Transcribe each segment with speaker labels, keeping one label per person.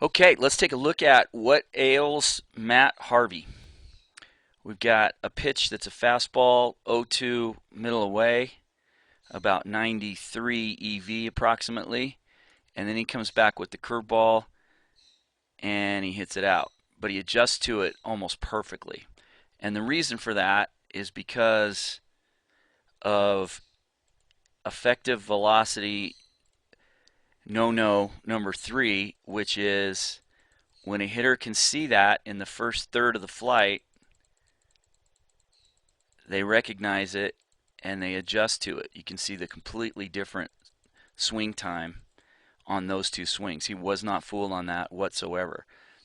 Speaker 1: Okay, let's take a look at what ails Matt Harvey. We've got a pitch that's a fastball, 0-2 middle away, about 93 EV approximately, and then he comes back with the curveball and he hits it out. But he adjusts to it almost perfectly. And the reason for that is because of effective velocity no number 3, which is when a hitter can see that in the first third of the flight, they recognize it and they adjust to it. You can see the completely different swing time on those two swings. He was not fooled on that whatsoever.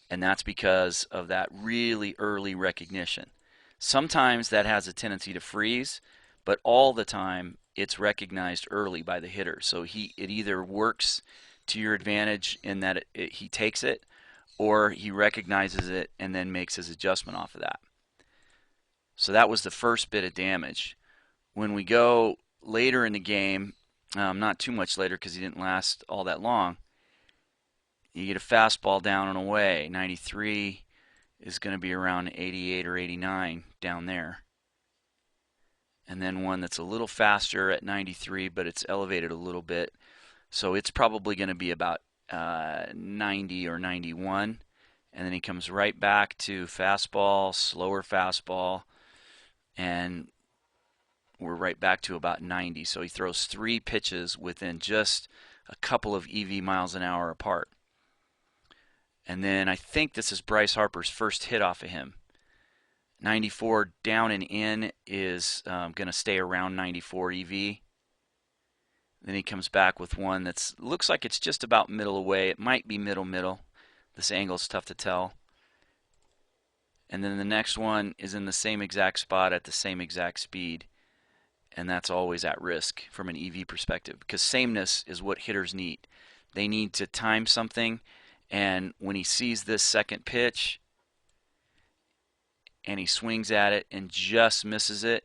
Speaker 1: And that's because of that really early recognition. Sometimes that has a tendency to freeze, but all the time it's recognized early by the hitter. So it either works to your advantage in that he takes it, or he recognizes it and then makes his adjustment off of that. So that was the first bit of damage. When we go later in the game, not too much later because he didn't last all that long, you get a fastball down and away. 93 is going to be around 88 or 89 down there. And then one that's a little faster at 93, but it's elevated a little bit. So it's probably going to be about 90 or 91. And then he comes right back to fastball, slower fastball, and we're right back to about 90. So he throws 3 pitches within just a couple of EV miles an hour apart. And then I think this is Bryce Harper's first hit off of him. 94 down and in is going to stay around 94 EV. Then he comes back with one that looks like it's just about middle away. It might be middle. This angle's tough to tell. And then the next one is in the same exact spot at the same exact speed. And that's always at risk from an EV perspective, because sameness is what hitters need. They need to time something, and when he sees this second pitch and he swings at it and just misses it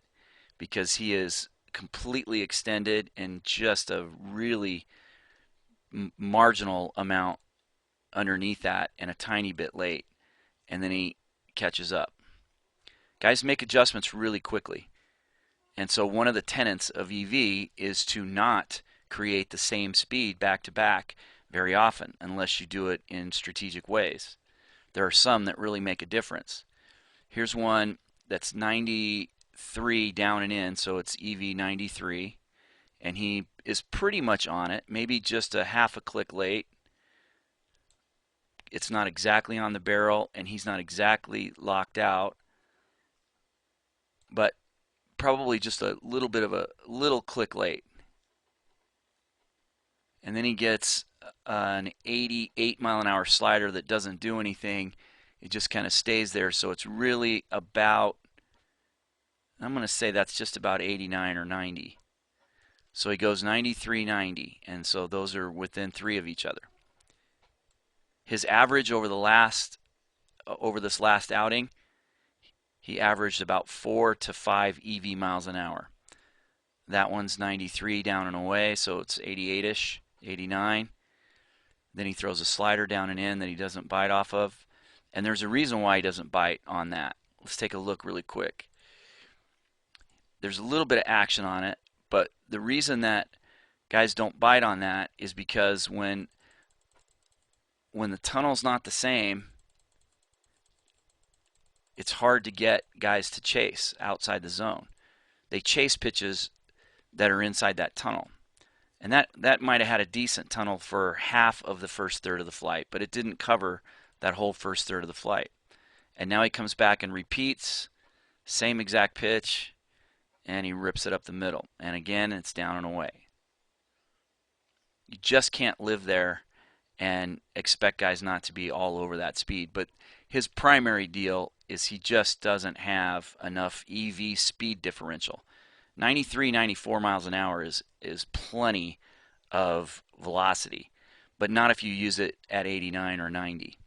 Speaker 1: because he is completely extended and just a really marginal amount underneath that and a tiny bit late, and then he catches up. Guys make adjustments really quickly. And so one of the tenets of EV is to not create the same speed back to back very often unless you do it in strategic ways. There are some that really make a difference. Here's one that's 93 down and in, so it's EV 93, and he is pretty much on it, maybe just a half a click late. It's not exactly on the barrel, and he's not exactly locked out, but probably just a little bit of a little click late. And then he gets an 88 mile an hour slider that doesn't do anything. It just kind of stays there. So it's really about, I'm going to say that's just about 89 or 90. So he goes 93, 90. And so those are within 3 of each other. His average over this last outing, he averaged about 4 to 5 EV miles an hour. That one's 93 down and away, so it's 88-ish, 89. Then he throws a slider down and in that he doesn't bite off of. And there's a reason why he doesn't bite on that. Let's take a look really quick. There's a little bit of action on it, but the reason that guys don't bite on that is because when the tunnel's not the same, it's hard to get guys to chase outside the zone. They chase pitches that are inside that tunnel. And that might have had a decent tunnel for half of the first third of the flight, but it didn't cover that whole first third of the flight. And now he comes back and repeats, same exact pitch, and he rips it up the middle. And again, it's down and away. You just can't live there and expect guys not to be all over that speed. But his primary deal is he just doesn't have enough EV speed differential. 93, 94 miles an hour is plenty of velocity, but not if you use it at 89 or 90.